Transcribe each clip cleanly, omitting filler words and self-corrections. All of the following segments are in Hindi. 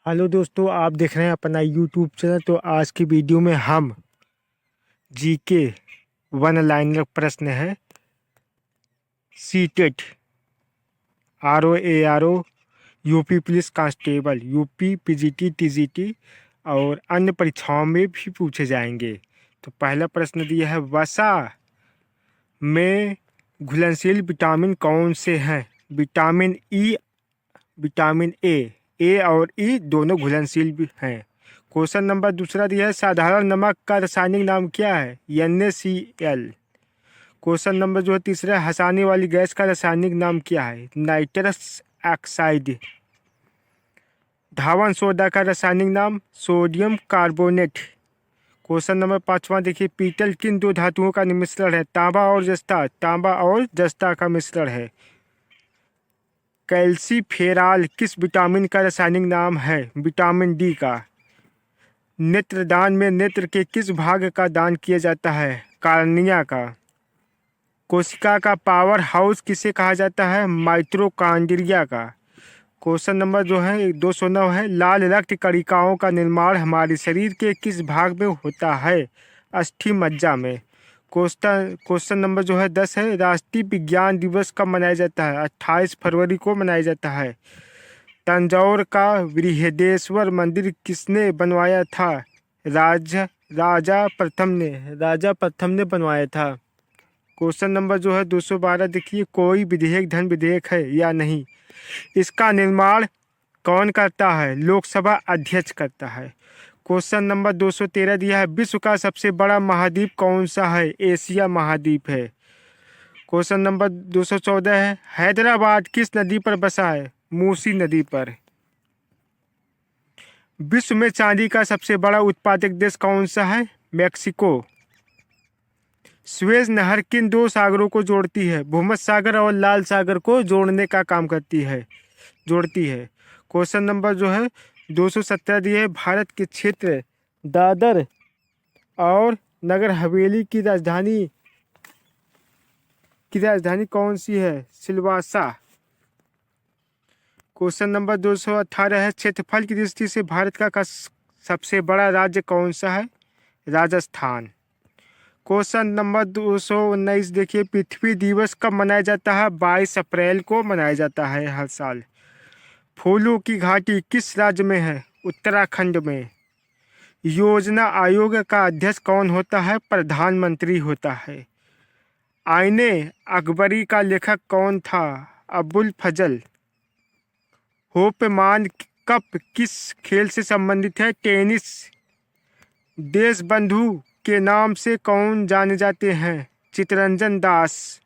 हेलो दोस्तों, आप देख रहे हैं अपना यूट्यूब चैनल। तो आज की वीडियो में हम जीके वन लाइनर प्रश्न है। CTET, RO ARO, UP police constable, UP PGT TGT और अन्य परीक्षाओं में भी पूछे जाएंगे। तो पहला प्रश्न दिया है, वसा में घुलनशील विटामिन कौन से हैं? विटामिन ई, विटामिन ए और ई दोनों घुलनशील भी हैं। क्वेश्चन नंबर दूसरा दिया है, साधारण नमक का रासायनिक नाम क्या है? NaCl। क्वेश्चन नंबर जो है तीसरा, हंसाने वाली गैस का रासायनिक नाम क्या है? Nitrous oxide. धावन सोडा का रासायनिक नाम सोडियम कार्बोनेट। क्वेश्चन नंबर पांचवा देखिए, पीतल किन दो धातुओं का मिश्रण है? तांबा और जस्ता। तांबा और जस्ता का मिश्रण है। कैल्सीफेरॉल किस विटामिन का रासायनिक नाम है? विटामिन डी का। नेत्रदान में नेत्र के किस भाग का दान किया जाता है? कार्निया का। कोशिका का पावर हाउस किसे कहा जाता है? माइटोकॉन्ड्रिया का। क्वेश्चन नंबर जो है 209 है, लाल रक्त कणिकाओं का निर्माण हमारे शरीर के किस भाग में होता है? अस्थि मज्जा में। क्वेश्चन नंबर जो है 10 है, राष्ट्रीय विज्ञान दिवस कब मनाया जाता है? 28 फरवरी को मनाया जाता है। तंजौर का बृहदेश्वर मंदिर किसने बनवाया था? राजा प्रथम ने बनवाया था। क्वेश्चन नंबर जो है 212 देखिए, कोई विधेयक धन विधेयक है या नहीं? इसका निर्माण कौन करता है? लोकसभा अध्यक्ष करता है। क्वेश्चन नंबर 213 दिया है, विश्व का सबसे बड़ा महाद्वीप कौन सा है? एशिया महाद्वीप है। क्वेश्चन नंबर 214 है, हैदराबाद किस नदी पर बसा है? मूसी नदी पर। विश्व में चांदी का सबसे बड़ा उत्पादक देश कौन सा है? मेक्सिको। स्वेज नहर किन दो सागरों को जोड़ती है? भूमध्य सागर और लाल सागर को जोड़ने का काम जोड़ती है। क्वेश्चन नंबर जो है 217 दिए है, भारत के क्षेत्र दादर और नगर हवेली की राजधानी कौन सी है? सिलवासा। क्वेश्चन नंबर 218 है, क्षेत्रफल की दृष्टि से भारत का सबसे बड़ा राज्य कौन सा है? राजस्थान। क्वेश्चन नंबर 219 देखिए, पृथ्वी दिवस कब मनाया जाता है? 22 अप्रैल को मनाया जाता है हर साल। फूलों की घाटी किस राज्य में है? उत्तराखंड में। योजना आयोग का अध्यक्ष कौन होता है? प्रधानमंत्री होता है। आईने अकबरी का लेखक कौन था? अबुल फजल। होपमान कप किस खेल से संबंधित है? टेनिस। देशबंधु के नाम से कौन जाने जाते हैं? चित्तरंजन दास।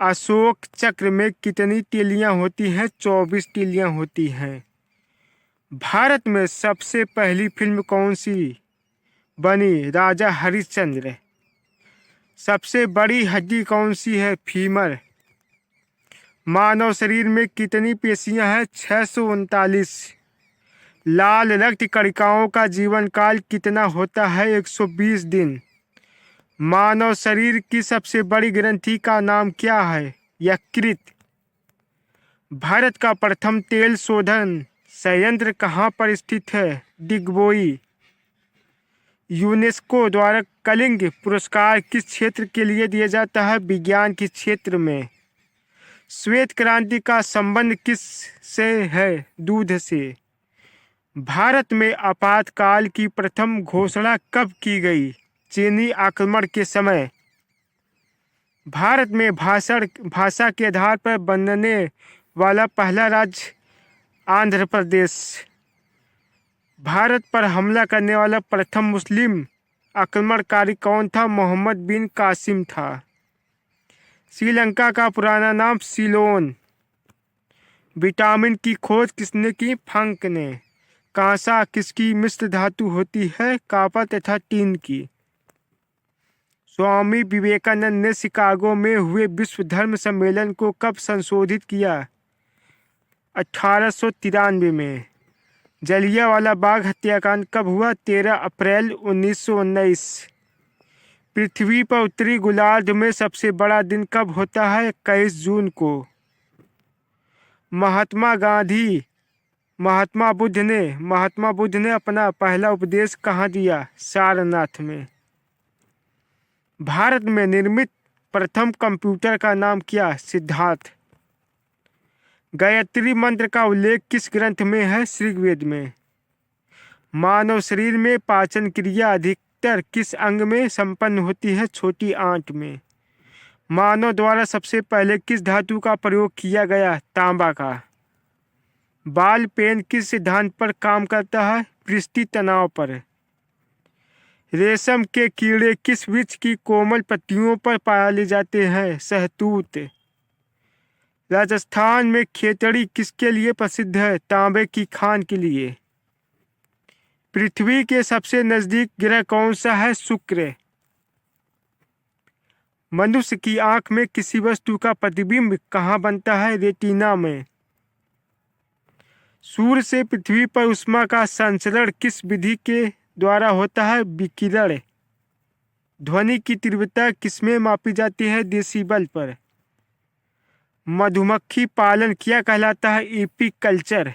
अशोक चक्र में कितनी तीलियां होती हैं? 24 तीलियां होती हैं। भारत में सबसे पहली फिल्म कौन सी बनी? राजा हरिश्चंद्र। सबसे बड़ी हड्डी कौन सी है? फीमर। मानव शरीर में कितनी पेशियां हैं? 639। लाल रक्त कणिकाओं का जीवन काल कितना होता है? 120 दिन। मानव शरीर की सबसे बड़ी ग्रंथि का नाम क्या है? यकृत। भारत का प्रथम तेल शोधन संयंत्र कहाँ पर स्थित है? डिगबोई। यूनेस्को द्वारा कलिंग पुरस्कार किस क्षेत्र के लिए दिया जाता है? विज्ञान के क्षेत्र में। श्वेत क्रांति का संबंध किस से है? दूध से। भारत में आपातकाल की प्रथम घोषणा कब की गई? चीनी आक्रमण के समय। भारत में भाषा के आधार पर बनने वाला पहला राज्य आंध्र प्रदेश। भारत पर हमला करने वाला प्रथम मुस्लिम आक्रमणकारी कौन था? मोहम्मद बिन कासिम था। श्रीलंका का पुराना नाम सीलोन। विटामिन की खोज किसने की? फंक ने। कांसा किसकी मिश्र धातु होती है? कॉपर तथा टीन की। स्वामी विवेकानंद ने शिकागो में हुए विश्व धर्म सम्मेलन को कब संशोधित किया? 1893 में। जलियांवाला बाग हत्याकांड कब हुआ? 13 अप्रैल 1919। पृथ्वी पर उत्तरी गोलार्ध में सबसे बड़ा दिन कब होता है? 21 जून को। महात्मा गांधी महात्मा बुद्ध ने अपना पहला उपदेश कहाँ दिया? सारनाथ में। भारत में निर्मित प्रथम कंप्यूटर का नाम क्या? सिद्धार्थ। गायत्री मंत्र का उल्लेख किस ग्रंथ में है? ऋग्वेद में। मानव शरीर में पाचन क्रिया अधिकतर किस अंग में संपन्न होती है? छोटी आंत में। मानव द्वारा सबसे पहले किस धातु का प्रयोग किया गया? तांबा का। बाल पेन किस सिद्धांत पर काम करता है? पृष्ठीय तनाव पर। रेशम के कीड़े किस वृक्ष की कोमल पत्तियों पर पाए जाते हैं? शहतूत। राजस्थान में खेतड़ी किसके लिए प्रसिद्ध है? तांबे की खान के लिए। पृथ्वी के सबसे नजदीक ग्रह कौन सा है? शुक्र। मनुष्य की आंख में किसी वस्तु का प्रतिबिंब कहाँ बनता है? रेटिना में। सूर्य से पृथ्वी पर ऊष्मा का संचरण किस विधि के द्वारा होता है? विकिरण। ध्वनि की तीव्रता किसमें मापी जाती है? डेसिबल पर। मधुमक्खी पालन क्या कहलाता है? एपीकल्चर।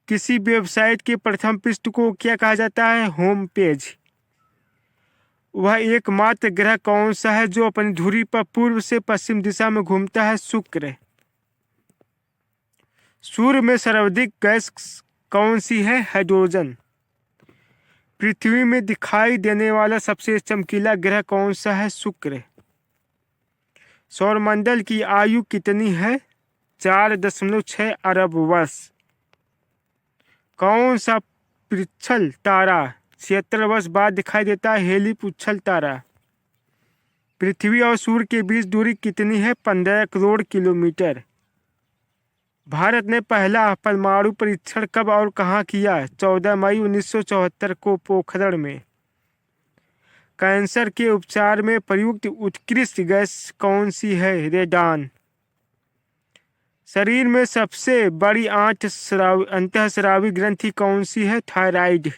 किसी वेबसाइट के प्रथम पृष्ठ को क्या कहा जाता है? Home page. वह एकमात्र ग्रह कौन सा है जो अपनी धुरी पर पूर्व से पश्चिम दिशा में घूमता है? शुक्र। सूर्य में सर्वाधिक गैस कौन सी है? हाइड्रोजन। पृथ्वी में दिखाई देने वाला सबसे चमकीला ग्रह कौन सा है? शुक्र। सौरमंडल की आयु कितनी है? 4.6 अरब वर्ष। कौन सा पृच्छल तारा 76 वर्ष बाद दिखाई देता है? हेली पुच्छल तारा। पृथ्वी और सूर्य के बीच दूरी कितनी है? 15 करोड़ किलोमीटर। भारत ने पहला परमाणु परीक्षण कब और कहाँ किया? 14 मई 1974 को पोखरण में। कैंसर के उपचार में प्रयुक्त उत्कृष्ट गैस कौन सी है? रेडान। शरीर में सबसे बड़ी अंतःस्रावी ग्रंथि कौन सी है? थायराइड।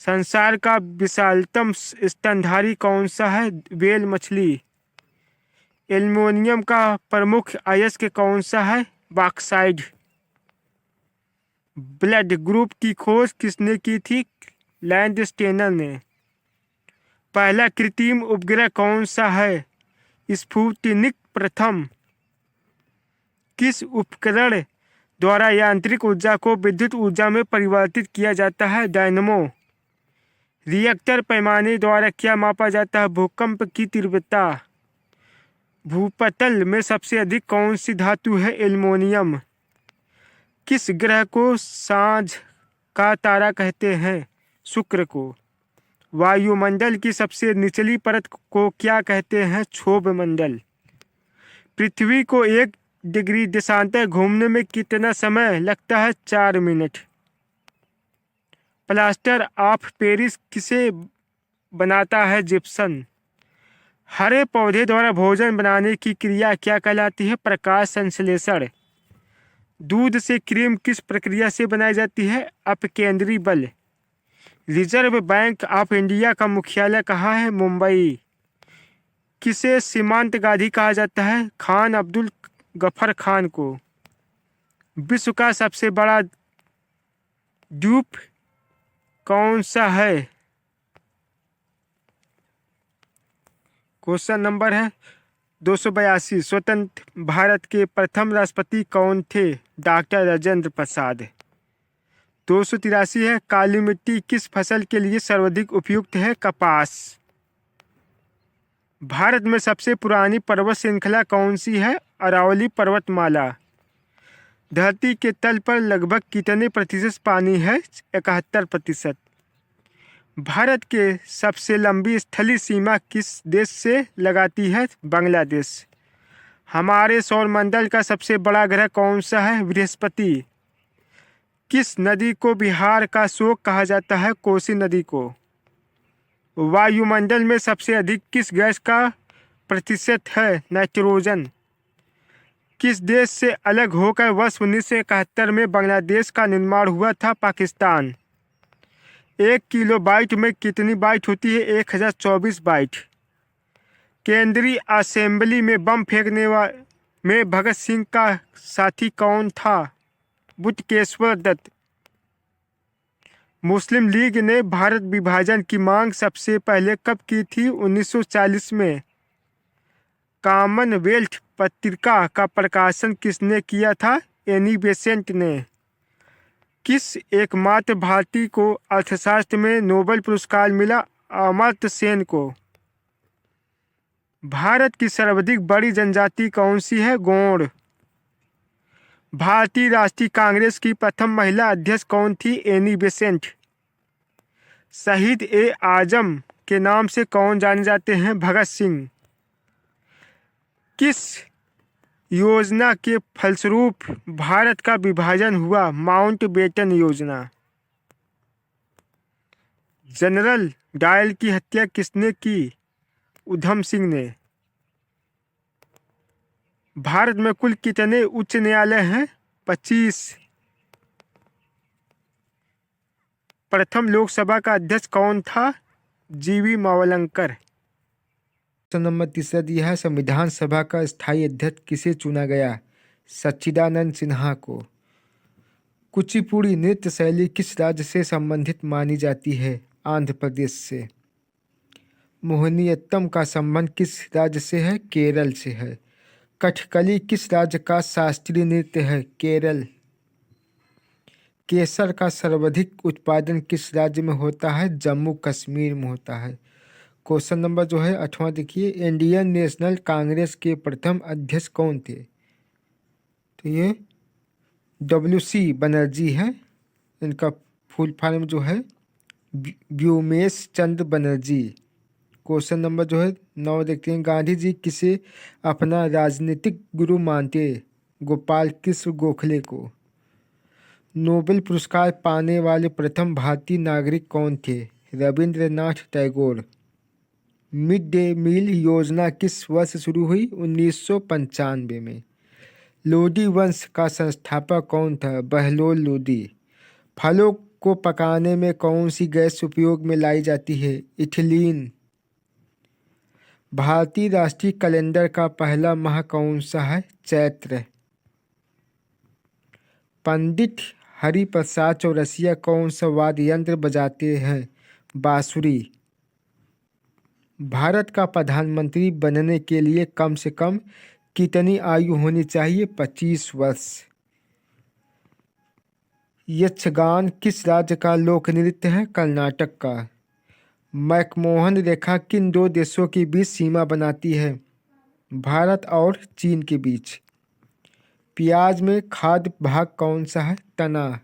संसार का विशालतम स्तनधारी कौन सा है? व्हेल मछली। एल्युमिनियम का प्रमुख अयस्क कौन सा है? बॉक्साइड। ब्लड ग्रुप की खोज किसने की थी? लैंडस्टेनर ने। पहला कृत्रिम उपग्रह कौन सा है? स्पुतनिक प्रथम। किस उपकरण द्वारा यांत्रिक ऊर्जा को विद्युत ऊर्जा में परिवर्तित किया जाता है? डायनमो। रिएक्टर पैमाने द्वारा क्या मापा जाता है? भूकंप की तीव्रता। भूपटल में सबसे अधिक कौन सी धातु है? एल्युमिनियम। किस ग्रह को सांझ का तारा कहते हैं? शुक्र को। वायुमंडल की सबसे निचली परत को क्या कहते हैं? क्षोभ मंडल। पृथ्वी को 1 डिग्री देशांतर घूमने में कितना समय लगता है? 4 मिनट। प्लास्टर ऑफ पेरिस किसे बनाता है? जिप्सम। हरे पौधे द्वारा भोजन बनाने की क्रिया क्या कहलाती है? प्रकाश संश्लेषण। दूध से क्रीम किस प्रक्रिया से बनाई जाती है? अपकेंद्री बल। रिजर्व बैंक ऑफ इंडिया का मुख्यालय कहाँ है? मुंबई। किसे सीमांत गांधी कहा जाता है? खान अब्दुल गफर खान को। विश्व का सबसे बड़ा द्वीप कौन सा है? क्वेश्चन नंबर है 282। स्वतंत्र भारत के प्रथम राष्ट्रपति कौन थे? डॉक्टर राजेंद्र प्रसाद। 283 है काली मिट्टी किस फसल के लिए सर्वाधिक उपयुक्त है? कपास। भारत में सबसे पुरानी पर्वत श्रृंखला कौन सी है? अरावली पर्वतमाला। धरती के तल पर लगभग कितने प्रतिशत पानी है? 71%। भारत के सबसे लंबी स्थलीय सीमा किस देश से लगाती है? बांग्लादेश। हमारे सौरमंडल का सबसे बड़ा ग्रह कौन सा है? बृहस्पति। किस नदी को बिहार का शोक कहा जाता है? कोसी नदी को। वायुमंडल में सबसे अधिक किस गैस का प्रतिशत है? नाइट्रोजन। किस देश से अलग होकर वर्ष 1971 में बांग्लादेश का निर्माण हुआ था? पाकिस्तान। 1 किलोबाइट में कितनी बाइट होती है? 1024 बाइट। केंद्रीय असेंबली में बम फेंकने में भगत सिंह का साथी कौन था? बुटकेश्वर दत्त। मुस्लिम लीग ने भारत विभाजन की मांग सबसे पहले कब की थी? 1940 में। कॉमनवेल्थ पत्रिका का प्रकाशन किसने किया था? एनी बेसेंट ने। किस एकमात्र भारतीय को अर्थशास्त्र में नोबेल पुरस्कार मिला? अमर्त्य सेन को। भारत की सर्वाधिक बड़ी जनजाति कौन सी है? गोंड। भारतीय राष्ट्रीय कांग्रेस की प्रथम महिला अध्यक्ष कौन थी? Annie Besant. शहीद ए आजम के नाम से कौन जाने जाते हैं? भगत सिंह। किस योजना के फलस्वरूप भारत का विभाजन हुआ? माउंटबेटन योजना। जनरल डायल की हत्या किसने की? उधम सिंह ने। भारत में कुल कितने उच्च न्यायालय हैं? 25। प्रथम लोकसभा का अध्यक्ष कौन था? जीवी मावलंकर। प्रश्न नंबर 3 दिया है, संविधान सभा का स्थायी अध्यक्ष किसे चुना गया? सच्चिदानंद सिन्हा को। कुचिपुड़ी नृत्य शैली किस राज्य से संबंधित मानी जाती है? आंध्र प्रदेश से। मोहिनीअट्टम का संबंध किस राज्य से है? केरल से है। कथकली किस राज्य का शास्त्रीय नृत्य है? केरल। केसर का सर्वाधिक उत्पादन किस राज्य में होता है? जम्मू कश्मीर में होता है। क्वेश्चन नंबर जो है 8वां देखिए, इंडियन नेशनल कांग्रेस के प्रथम अध्यक्ष कौन थे? तो ये WC बनर्जी है। इनका फुल फॉर्म जो है व्योमेश चंद्र बनर्जी। क्वेश्चन नंबर जो है 9 देखते हैं, गांधी जी किसे अपना राजनीतिक गुरु मानते? गोपाल कृष्ण गोखले को। नोबेल पुरस्कार पाने वाले प्रथम भारतीय नागरिक कौन थे? Rabindranath Tagore. Mid day meal योजना किस वर्ष शुरू हुई? 1995 में। लोदी वंश का संस्थापक कौन था? बहलोल लोदी। फलों को पकाने में कौन सी गैस उपयोग में लाई जाती है? इथिलीन। भारतीय राष्ट्रीय कैलेंडर का पहला माह कौन सा है? चैत्र। पंडित हरिप्रसाद चौरसिया कौन सा वाद्य यंत्र बजाते हैं? बांसुरी। भारत का प्रधानमंत्री बनने के लिए कम से कम कितनी आयु होनी चाहिए? 25 वर्ष। यक्षगान किस राज्य का लोक नृत्य है? कर्नाटक का। मैकमोहन रेखा किन दो देशों के बीच सीमा बनाती है? भारत और चीन के बीच। प्याज में खाद्य भाग कौन सा है? तना।